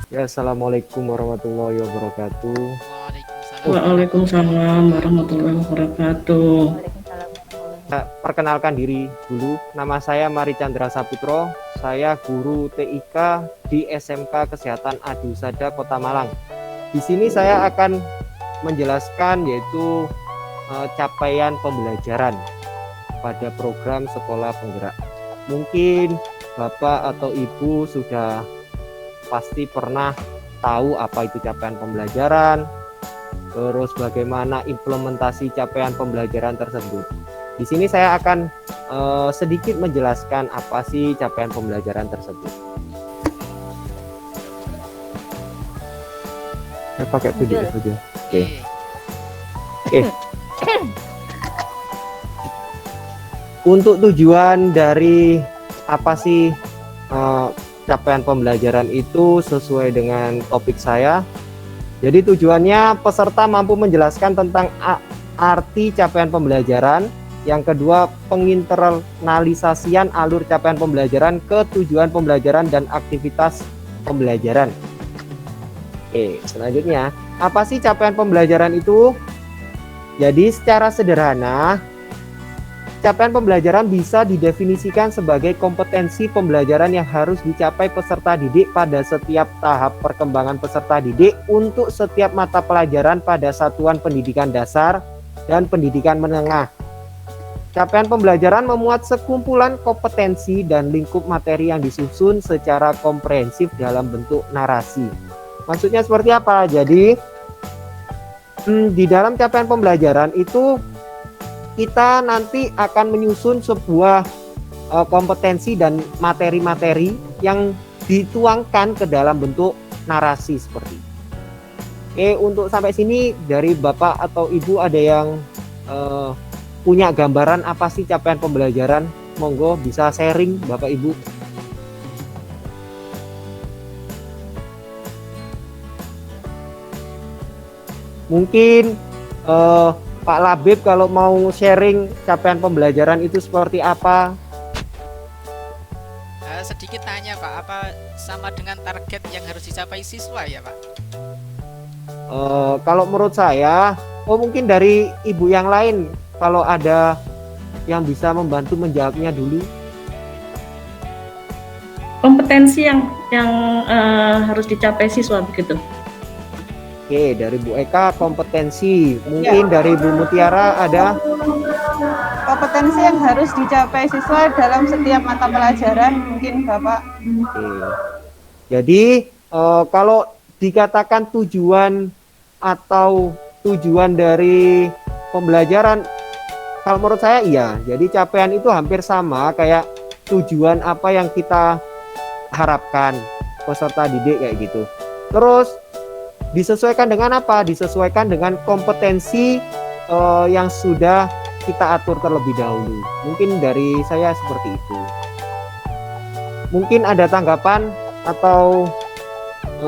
Ya, assalamualaikum warahmatullahi wabarakatuh. Waalaikumsalam warahmatullahi Waalaikumsalam wabarakatuh. warahmatullahi wabarakatuh. Waalaikumsalam warahmatullahi wabarakatuh. Perkenalkan diri dulu, nama saya Mari Chandra Saputro. Saya guru TIK di SMK Kesehatan Adusada Kota Malang. Di sini saya akan menjelaskan yaitu capaian pembelajaran pada program sekolah penggerak. Mungkin Bapak atau Ibu sudah pasti pernah tahu apa itu capaian pembelajaran, terus bagaimana implementasi capaian pembelajaran tersebut. Di sini saya akan sedikit menjelaskan apa sih capaian pembelajaran tersebut. Saya pakai PDF saja. Oke. Oke. Untuk tujuan dari apa sih capaian pembelajaran itu sesuai dengan topik saya. Jadi tujuannya peserta mampu menjelaskan tentang arti capaian pembelajaran. Yang kedua, penginternalisasian alur capaian pembelajaran ke tujuan pembelajaran dan aktivitas pembelajaran. Oke, selanjutnya, apa sih capaian pembelajaran itu? Jadi secara sederhana, capaian pembelajaran bisa didefinisikan sebagai kompetensi pembelajaran yang harus dicapai peserta didik pada setiap tahap perkembangan peserta didik untuk setiap mata pelajaran pada satuan pendidikan dasar dan pendidikan menengah. Capaian pembelajaran memuat sekumpulan kompetensi dan lingkup materi yang disusun secara komprehensif dalam bentuk narasi. Maksudnya seperti apa? Jadi di dalam capaian pembelajaran itu kita nanti akan menyusun sebuah kompetensi dan materi-materi yang dituangkan ke dalam bentuk narasi seperti itu. Oke, untuk sampai sini dari Bapak atau Ibu ada yang punya gambaran apa sih capaian pembelajaran? Monggo bisa sharing Bapak Ibu. Mungkin Pak Labib kalau mau sharing capaian pembelajaran itu seperti apa? Sedikit tanya Pak, apa sama dengan target yang harus dicapai siswa ya Pak? Kalau menurut saya, mungkin dari ibu yang lain kalau ada yang bisa membantu menjawabnya dulu. Kompetensi yang harus dicapai siswa begitu. Oke, dari Bu Eka kompetensi. Mungkin dari Bu Mutiara ada Kompetensi yang harus dicapai siswa dalam setiap mata pelajaran, mungkin Bapak. Oke. Jadi kalau dikatakan tujuan atau tujuan dari pembelajaran, kalau menurut saya iya. Jadi capaian itu hampir sama kayak tujuan apa yang kita harapkan peserta didik kayak gitu. Terus disesuaikan dengan apa? Disesuaikan dengan kompetensi yang sudah kita atur terlebih dahulu. Mungkin dari saya seperti itu. Mungkin ada tanggapan atau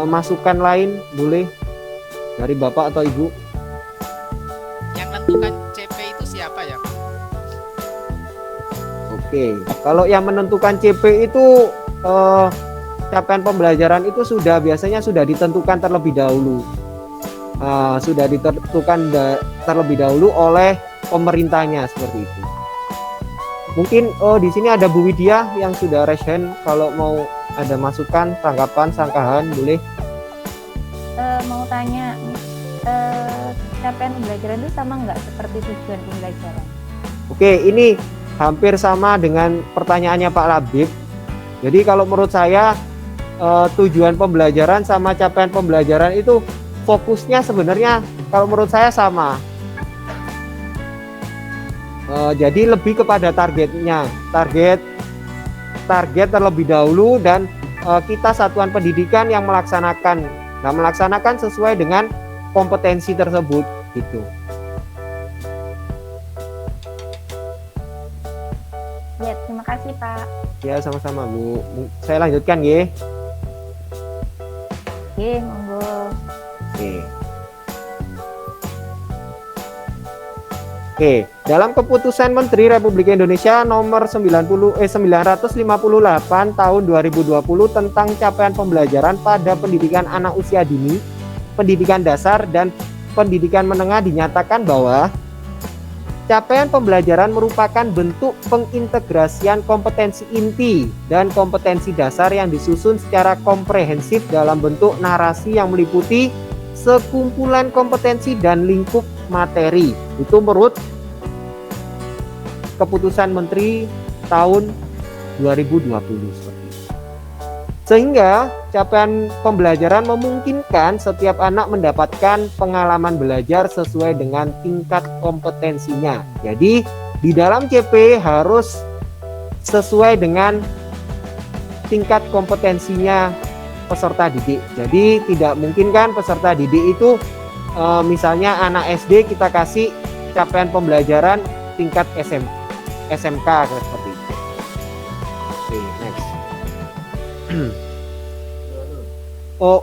masukan lain boleh dari Bapak atau Ibu? Yang menentukan CP itu siapa ya Pak? Oke, kalau yang menentukan CP itu capaian pembelajaran itu biasanya sudah ditentukan terlebih dahulu. Sudah ditentukan terlebih dahulu oleh pemerintahnya seperti itu. Mungkin di sini ada Bu Widya yang sudah raise hand, kalau mau ada masukan, tanggapan, sanggahan boleh. Mau tanya, capaian pembelajaran itu sama nggak seperti tujuan pembelajaran? Oke, ini hampir sama dengan pertanyaannya Pak Labib. Jadi kalau menurut saya tujuan pembelajaran sama capaian pembelajaran itu fokusnya sebenarnya kalau menurut saya sama. Jadi lebih kepada targetnya, target terlebih dahulu dan kita satuan pendidikan yang melaksanakan. Nah, melaksanakan sesuai dengan kompetensi tersebut gitu. Ya, terima kasih Pak. Ya, sama-sama Bu. Saya lanjutkan ya. Oke, monggo. Oke. Oke, dalam keputusan Menteri Republik Indonesia nomor 958 tahun 2020 tentang capaian pembelajaran pada pendidikan anak usia dini, pendidikan dasar dan pendidikan menengah dinyatakan bahwa capaian pembelajaran merupakan bentuk pengintegrasian kompetensi inti dan kompetensi dasar yang disusun secara komprehensif dalam bentuk narasi yang meliputi sekumpulan kompetensi dan lingkup materi. Itu menurut keputusan Menteri tahun 2020 seperti itu. Sehingga capaian pembelajaran memungkinkan setiap anak mendapatkan pengalaman belajar sesuai dengan tingkat kompetensinya. Jadi di dalam CP harus sesuai dengan tingkat kompetensinya peserta didik. Jadi tidak mungkin kan peserta didik itu misalnya anak SD kita kasih capaian pembelajaran tingkat SMK seperti itu. Oke, next.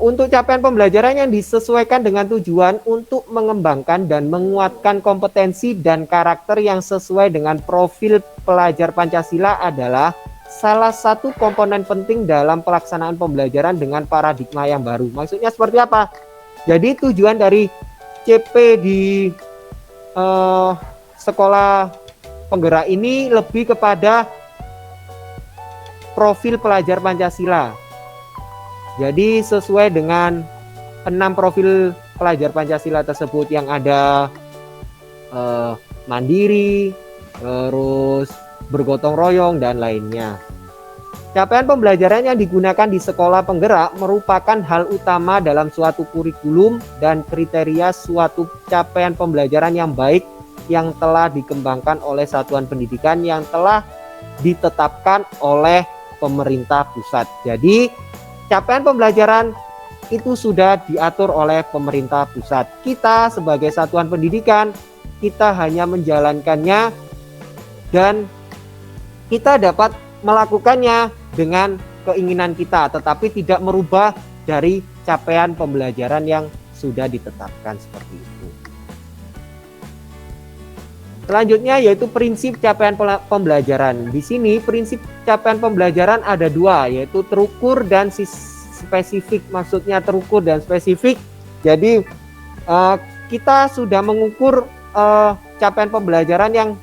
Untuk capaian pembelajaran yang disesuaikan dengan tujuan untuk mengembangkan dan menguatkan kompetensi dan karakter yang sesuai dengan profil pelajar Pancasila adalah salah satu komponen penting dalam pelaksanaan pembelajaran dengan paradigma yang baru. Maksudnya seperti apa? Jadi tujuan dari CP di sekolah penggerak ini lebih kepada profil pelajar Pancasila. Jadi sesuai dengan 6 profil pelajar Pancasila tersebut yang ada mandiri, terus bergotong royong dan lainnya. Capaian pembelajaran yang digunakan di sekolah penggerak merupakan hal utama dalam suatu kurikulum dan kriteria suatu capaian pembelajaran yang baik yang telah dikembangkan oleh satuan pendidikan yang telah ditetapkan oleh pemerintah pusat. Jadi capaian pembelajaran itu sudah diatur oleh pemerintah pusat. Kita sebagai satuan pendidikan, kita hanya menjalankannya dan kita dapat melakukannya dengan keinginan kita, tetapi tidak merubah dari capaian pembelajaran yang sudah ditetapkan seperti itu. Selanjutnya yaitu prinsip capaian pembelajaran. Di sini prinsip capaian pembelajaran ada 2, yaitu terukur dan spesifik. Maksudnya terukur dan spesifik. Jadi kita sudah mengukur capaian pembelajaran yang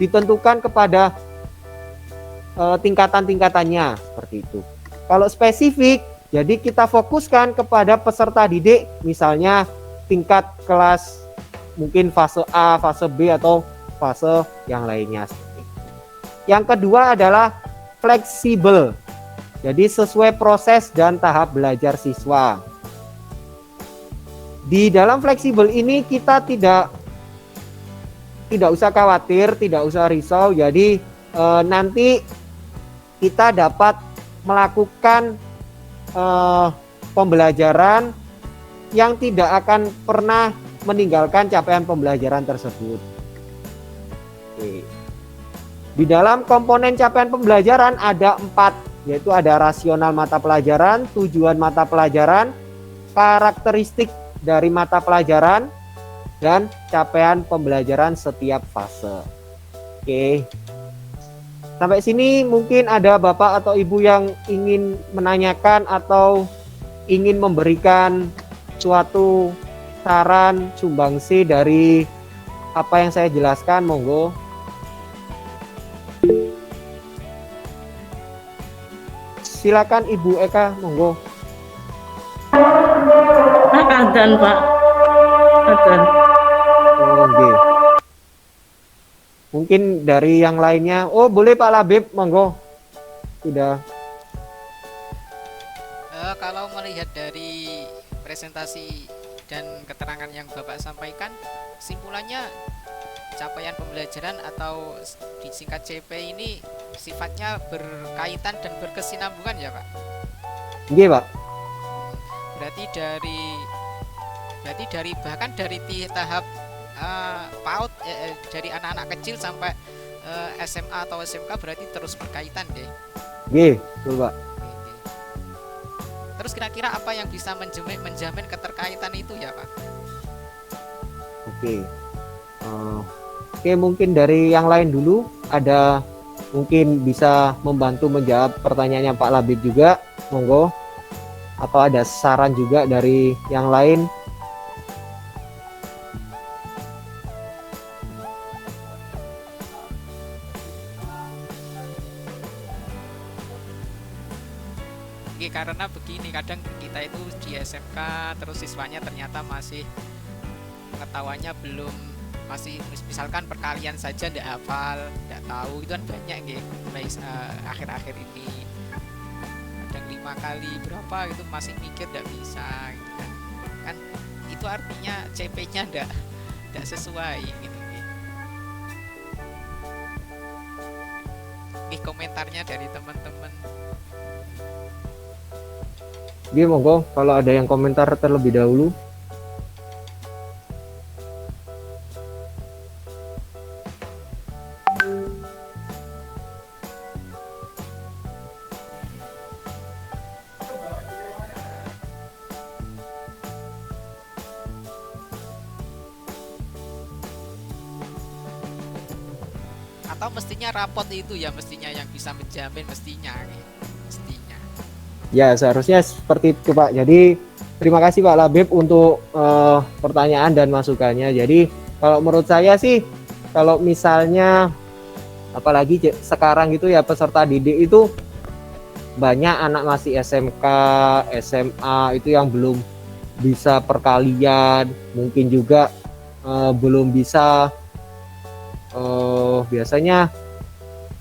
ditentukan kepada tingkatan-tingkatannya seperti itu. Kalau spesifik, jadi kita fokuskan kepada peserta didik, misalnya tingkat kelas mungkin fase A, fase B atau fase yang lainnya seperti itu. Yang kedua adalah fleksibel. Jadi sesuai proses dan tahap belajar siswa. Di dalam fleksibel ini kita tidak usah khawatir, tidak usah risau. Jadi nanti kita dapat melakukan pembelajaran yang tidak akan pernah meninggalkan capaian pembelajaran tersebut. Oke. Di dalam komponen capaian pembelajaran ada 4, yaitu ada rasional mata pelajaran, tujuan mata pelajaran, karakteristik dari mata pelajaran, dan capaian pembelajaran setiap fase. Oke. Sampai sini mungkin ada Bapak atau Ibu yang ingin menanyakan atau ingin memberikan suatu saran sumbangsi dari apa yang saya jelaskan, monggo. Silakan Ibu Eka, monggo. Adan, Pak. Adan. Oke. Mungkin dari yang lainnya. Oh, boleh Pak Labib, monggo. Sudah. Kalau melihat dari presentasi dan keterangan yang Bapak sampaikan, simpulannya capaian pembelajaran atau disingkat CP ini sifatnya berkaitan dan berkesinambungan ya Pak? Iya Pak. Berarti dari bahkan dari tahap PAUD dari anak-anak kecil sampai SMA atau SMK berarti terus berkaitan deh. Iya, betul Pak. Terus kira-kira apa yang bisa menjamin keterkaitan itu ya Pak? Oke. Oke, mungkin dari yang lain dulu, ada mungkin bisa membantu menjawab pertanyaannya Pak Labib juga, monggo. Atau ada saran juga dari yang lain? Oke, karena begini, kadang kita itu di SMK terus siswanya ternyata masih pengetahuannya belum, masih misalkan perkalian saja tidak hafal, tidak tahu, itu kan banyak gitu mulai akhir-akhir ini, kadang 5 kali berapa itu masih mikir tidak bisa gitu kan itu artinya CP-nya tidak sesuai gitu. Oke, komentarnya dari teman-teman. Oke, monggo kalau ada yang komentar terlebih dahulu. Atau mestinya rapot itu ya mestinya yang bisa menjamin, mestinya gitu. Mestinya. Ya, seharusnya seperti itu Pak. Jadi terima kasih Pak Labib untuk pertanyaan dan masukannya. Jadi kalau menurut saya sih, kalau misalnya apalagi sekarang gitu ya, peserta didik itu banyak anak masih SMK, SMA itu yang belum bisa perkalian, mungkin juga belum bisa biasanya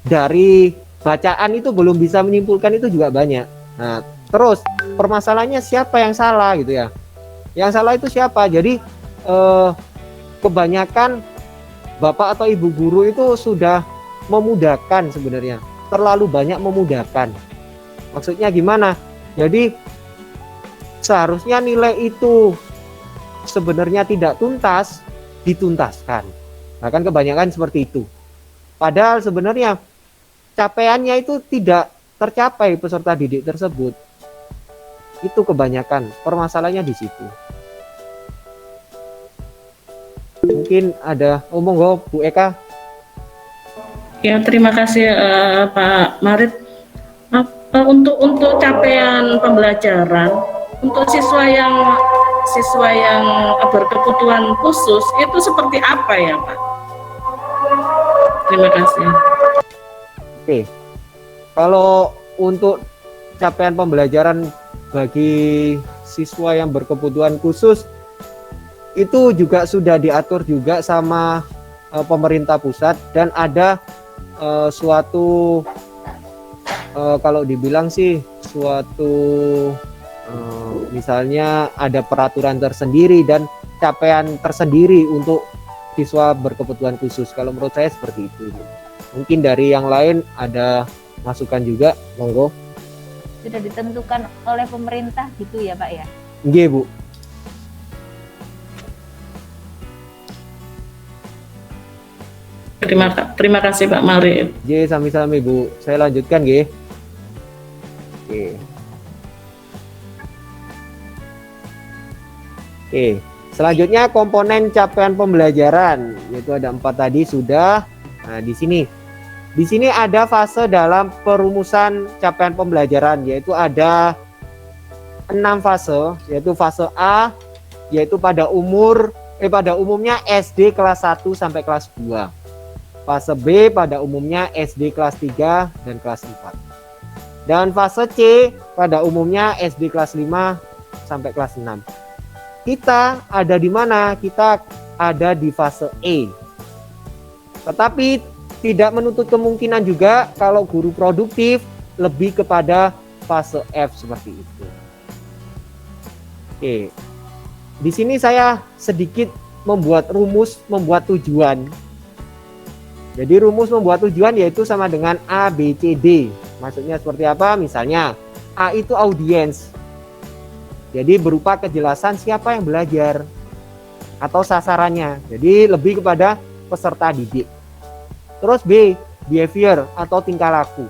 dari bacaan itu belum bisa menyimpulkan, itu juga banyak. Nah, terus permasalahannya siapa yang salah gitu ya? Yang salah itu siapa? Jadi kebanyakan bapak atau ibu guru itu sudah memudahkan sebenarnya, terlalu banyak memudahkan. Maksudnya gimana? Jadi seharusnya nilai itu sebenarnya tidak tuntas, dituntaskan. Bahkan kebanyakan seperti itu. Padahal sebenarnya capaiannya itu tidak tercapai peserta didik tersebut. Itu kebanyakan permasalahannya di situ. Mungkin ada monggo Bu Eka. Ya, terima kasih Pak Marit. Untuk capaian pembelajaran untuk siswa yang berkebutuhan khusus itu seperti apa ya Pak? Terima kasih. Oke. Kalau untuk capaian pembelajaran bagi siswa yang berkebutuhan khusus itu juga sudah diatur juga sama pemerintah pusat, dan ada suatu kalau dibilang sih suatu misalnya ada peraturan tersendiri dan capaian tersendiri untuk siswa berkebutuhan khusus. Kalau menurut saya seperti itu. Mungkin dari yang lain ada masukan juga, monggo. Sudah ditentukan oleh pemerintah gitu ya Pak ya? Nggih, Bu. Terima kasih Pak Marit. Nggih, sami-sami Bu. Saya lanjutkan nggih. Oke. Oke. Selanjutnya komponen capaian pembelajaran, yaitu ada 4 tadi sudah. Nah, di sini ada fase dalam perumusan capaian pembelajaran, yaitu ada 6 fase, yaitu fase A, yaitu pada umumnya SD kelas 1 sampai kelas 2. Fase B pada umumnya SD kelas 3 dan kelas 4. Dan fase C pada umumnya SD kelas 5 sampai kelas 6. Kita ada di mana? Kita ada di fase E. Tetapi tidak menutup kemungkinan juga kalau guru produktif lebih kepada fase F seperti itu. Oke. Di sini saya sedikit membuat rumus, membuat tujuan. Jadi rumus membuat tujuan yaitu sama dengan A, B, C, D. Maksudnya seperti apa? Misalnya A itu audiens. Jadi berupa kejelasan siapa yang belajar atau sasarannya. Jadi lebih kepada peserta didik. Terus B, behavior atau tingkah laku.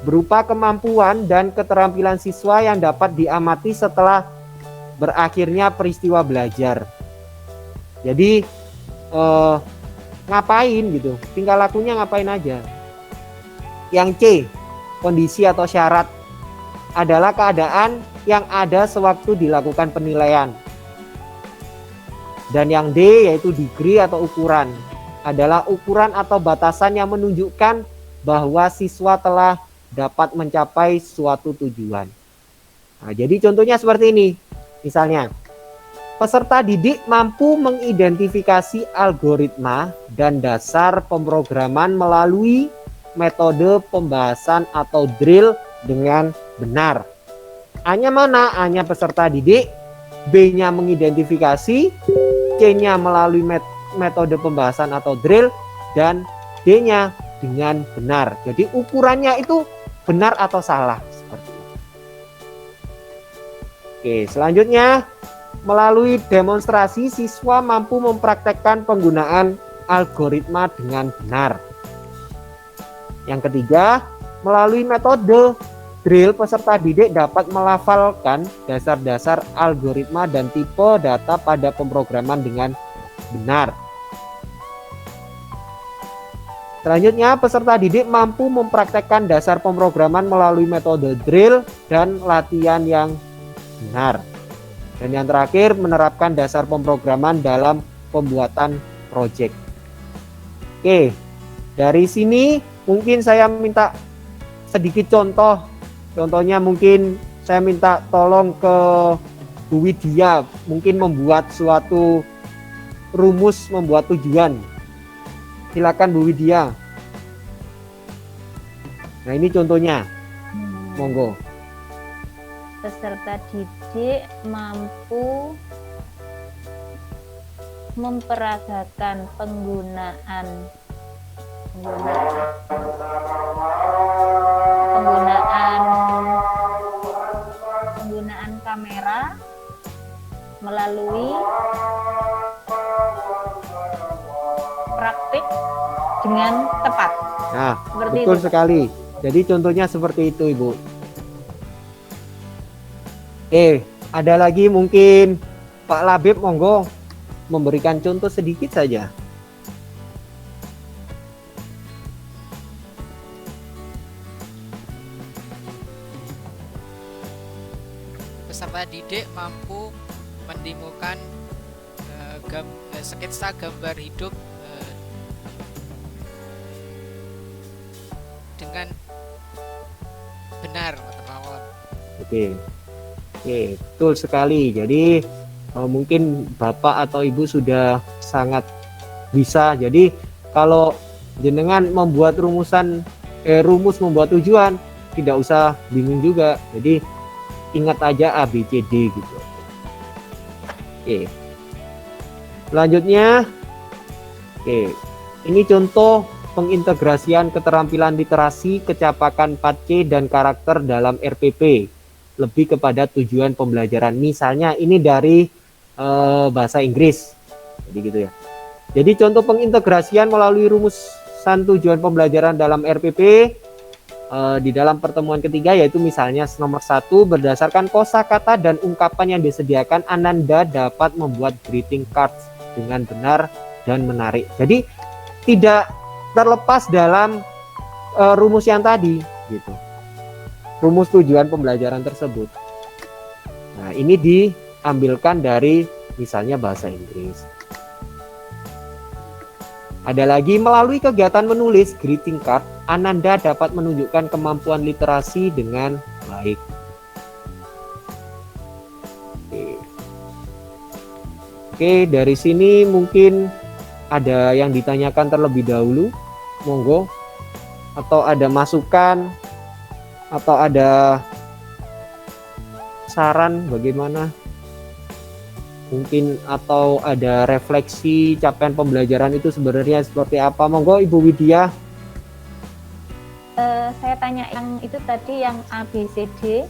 Berupa kemampuan dan keterampilan siswa yang dapat diamati setelah berakhirnya peristiwa belajar. Jadi ngapain gitu, tingkah lakunya ngapain aja. Yang C, kondisi atau syarat, adalah keadaan yang ada sewaktu dilakukan penilaian. Dan yang D, yaitu degree atau ukuran, adalah ukuran atau batasan yang menunjukkan bahwa siswa telah dapat mencapai suatu tujuan. Nah, jadi contohnya seperti ini. Misalnya, peserta didik mampu mengidentifikasi algoritma dan dasar pemrograman melalui metode pembahasan atau drill dengan benar. A-nya mana? A-nya peserta didik, B-nya mengidentifikasi, C-nya melalui metode pembahasan atau drill, dan D-nya dengan benar. Jadi ukurannya itu benar atau salah seperti itu. Oke, selanjutnya melalui demonstrasi siswa mampu mempraktekkan penggunaan algoritma dengan benar. Yang ketiga, melalui metode drill peserta didik dapat melafalkan dasar-dasar algoritma dan tipe data pada pemrograman dengan benar. Selanjutnya, peserta didik mampu mempraktekkan dasar pemrograman melalui metode drill dan latihan yang benar. Dan yang terakhir, menerapkan dasar pemrograman dalam pembuatan proyek. Oke, dari sini mungkin saya minta sedikit contoh. Contohnya mungkin saya minta tolong ke Bu Widya, mungkin membuat suatu rumus membuat tujuan. Silakan Bu Widya. Nah, ini contohnya. Monggo. Peserta didik mampu memperagakan penggunaan kamera melalui praktik dengan tepat. Nah, Seperti betul itu. sekali. Jadi contohnya seperti itu, Ibu. Ada lagi mungkin Pak Labib, monggo memberikan contoh sedikit saja. Peserta didik mampu mendemokan sketsa gambar hidup dengan benar, teman-teman. Oke, betul sekali. Jadi mungkin Bapak atau Ibu sudah sangat bisa. Jadi kalau jenengan membuat rumus membuat tujuan, tidak usah bingung juga. Jadi ingat aja A, B, C, D gitu. Oke. Selanjutnya, ini contoh pengintegrasian keterampilan literasi, kecapakan 4C dan karakter dalam RPP. Lebih kepada tujuan pembelajaran. Misalnya ini dari bahasa Inggris. Jadi gitu ya. Jadi contoh pengintegrasian melalui rumusan tujuan pembelajaran dalam RPP di dalam pertemuan ketiga, yaitu misalnya nomor 1, berdasarkan kosakata dan ungkapan yang disediakan, Ananda dapat membuat greeting cards dengan benar dan menarik. Jadi tidak terlepas dalam rumus yang tadi gitu. Rumus tujuan pembelajaran tersebut. Nah, ini diambilkan dari misalnya bahasa Inggris. Ada lagi, melalui kegiatan menulis greeting card, Ananda dapat menunjukkan kemampuan literasi dengan baik. Oke, dari sini mungkin ada yang ditanyakan terlebih dahulu. Monggo. Atau ada masukan atau ada saran bagaimana mungkin, atau ada refleksi capaian pembelajaran itu sebenarnya seperti apa. Monggo Ibu Widya. Saya tanya yang itu tadi, yang A, B, C, D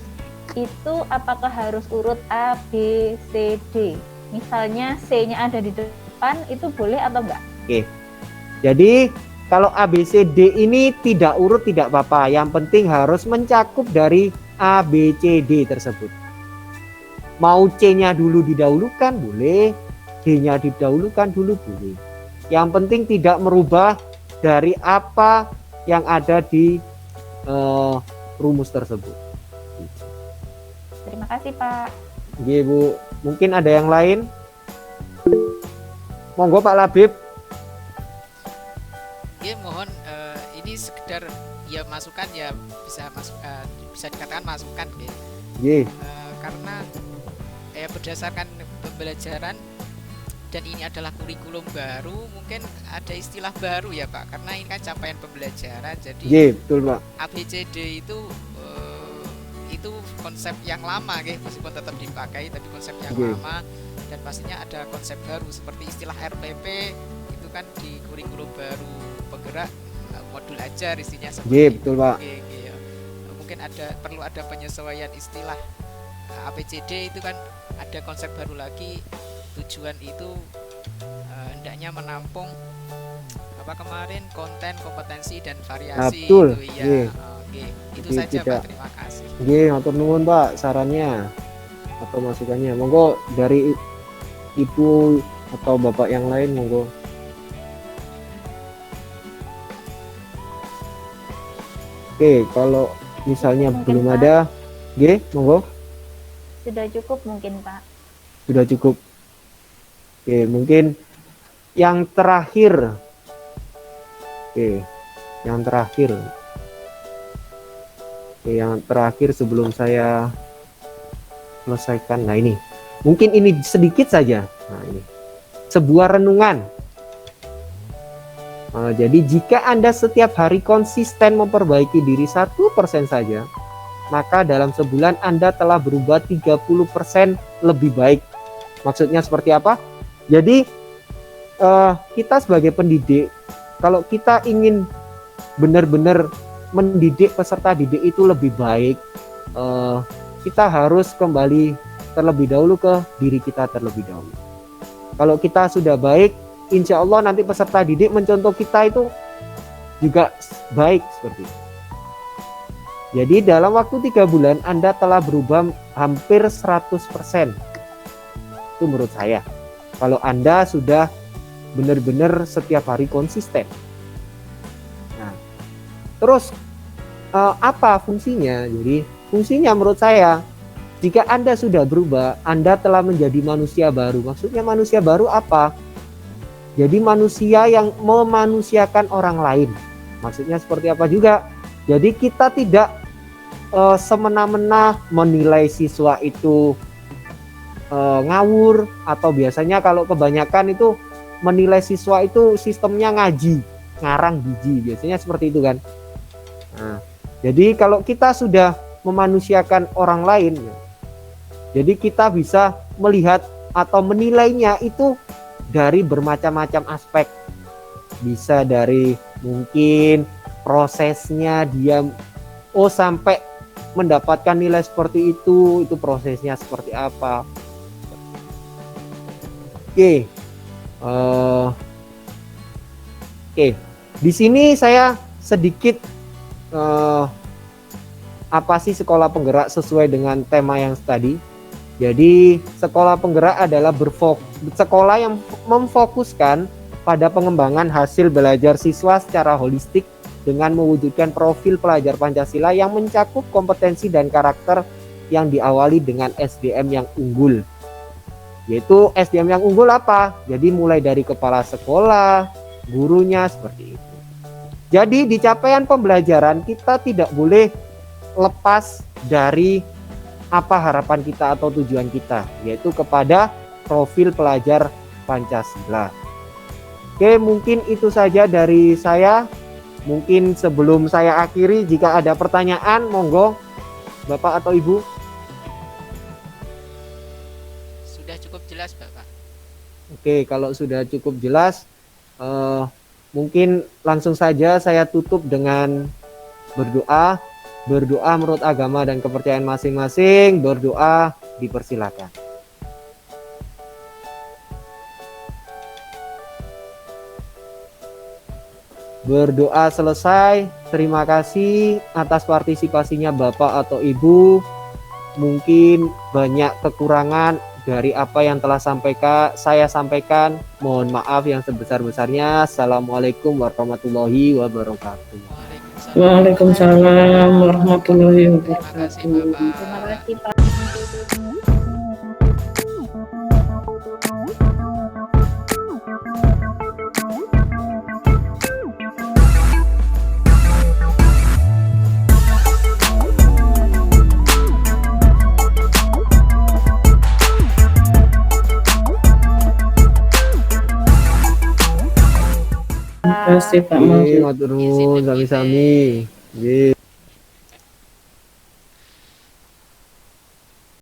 itu apakah harus urut A, B, C, D? Misalnya C-nya ada di depan, itu boleh atau enggak? Oke, jadi kalau A, B, C, D ini tidak urut tidak apa-apa. Yang penting harus mencakup dari A, B, C, D tersebut. Mau C-nya dulu didahulukan boleh, D-nya didahulukan dulu boleh. Yang penting tidak merubah dari apa yang ada di rumus tersebut. Terima kasih Pak. Oke Bu, mungkin ada yang lain? Monggo Pak Labib. Ya mohon ini sekedar ya masukan ya bisa dikatakan masukan ya. Nggih. Karena berdasarkan pembelajaran dan ini adalah kurikulum baru, mungkin ada istilah baru ya Pak, karena ini kan capaian pembelajaran, jadi Nggih, betul Pak. ABCD itu konsep yang lama ya, meskipun tetap dipakai tapi konsep yang lama, dan pastinya ada konsep baru seperti istilah RPP itu kan di kurikulum baru penggerak modul ajar istinya seperti betul Pak. ya. Mungkin perlu ada penyesuaian istilah. ABCD itu kan ada konsep baru lagi, tujuan itu hendaknya menampung kemarin konten, kompetensi dan variasi. Betul. Itu ya. Itu saja tidak. Pak, terima kasih. Nggih, matur nuwun Pak sarannya atau masukannya. Monggo dari Ibu atau Bapak yang lain monggo. Oke, kalau misalnya Mungkin, belum Pak. ada, nggih, monggo. Sudah cukup mungkin Pak. Sudah cukup. Oke, mungkin yang terakhir. Oke, yang terakhir. Oke, yang terakhir sebelum saya selesaikan. Nah ini, mungkin ini sedikit saja. Nah ini, sebuah renungan. Jadi jika Anda setiap hari konsisten memperbaiki diri 1% saja, maka dalam sebulan Anda telah berubah 30% lebih baik. Maksudnya seperti apa? Jadi kita sebagai pendidik, kalau kita ingin benar-benar mendidik peserta didik itu lebih baik, kita harus kembali terlebih dahulu ke diri kita terlebih dahulu. Kalau kita sudah baik, insya Allah nanti peserta didik mencontoh kita itu juga baik seperti itu. Jadi dalam waktu 3 bulan Anda telah berubah hampir 100%. Itu menurut saya. Kalau Anda sudah benar-benar setiap hari konsisten. Nah, terus apa fungsinya? Jadi fungsinya menurut saya, jika Anda sudah berubah, Anda telah menjadi manusia baru. Maksudnya manusia baru apa? Jadi manusia yang memanusiakan orang lain. Maksudnya seperti apa juga? Jadi kita tidak semena-mena menilai siswa itu ngawur, atau biasanya kalau kebanyakan itu menilai siswa itu sistemnya ngaji, ngarang biji, biasanya seperti itu kan. Nah, jadi kalau kita sudah memanusiakan orang lain, jadi kita bisa melihat atau menilainya itu dari bermacam-macam aspek. Bisa dari mungkin prosesnya dia sampai mendapatkan nilai seperti itu prosesnya seperti apa. Oke. Di sini saya sedikit apa sih sekolah penggerak sesuai dengan tema yang tadi. Jadi sekolah penggerak adalah sekolah yang memfokuskan pada pengembangan hasil belajar siswa secara holistik dengan mewujudkan profil pelajar Pancasila yang mencakup kompetensi dan karakter yang diawali dengan SDM yang unggul. Yaitu SDM yang unggul apa? Jadi mulai dari kepala sekolah, gurunya, seperti itu. Jadi di capaian pembelajaran kita tidak boleh lepas dari apa harapan kita atau tujuan kita, yaitu kepada profil pelajar Pancasila. Oke, mungkin itu saja dari saya. Mungkin sebelum saya akhiri, jika ada pertanyaan, monggo Bapak atau Ibu. Sudah cukup jelas Bapak. Oke, kalau sudah cukup jelas, mungkin langsung saja saya tutup dengan berdoa. Berdoa menurut agama dan kepercayaan masing-masing. Berdoa dipersilakan. Berdoa selesai. Terima kasih atas partisipasinya Bapak atau Ibu. Mungkin banyak kekurangan dari apa yang telah saya sampaikan. Mohon maaf yang sebesar-besarnya. Assalamualaikum warahmatullahi wabarakatuh. Waalaikumsalam warahmatullahi Terima kasih wabarakatuh. Bapak. Terima kasih Pak. Terima kasih Pak Oke, Maulid. matur nuwun sami-sami. Nggih.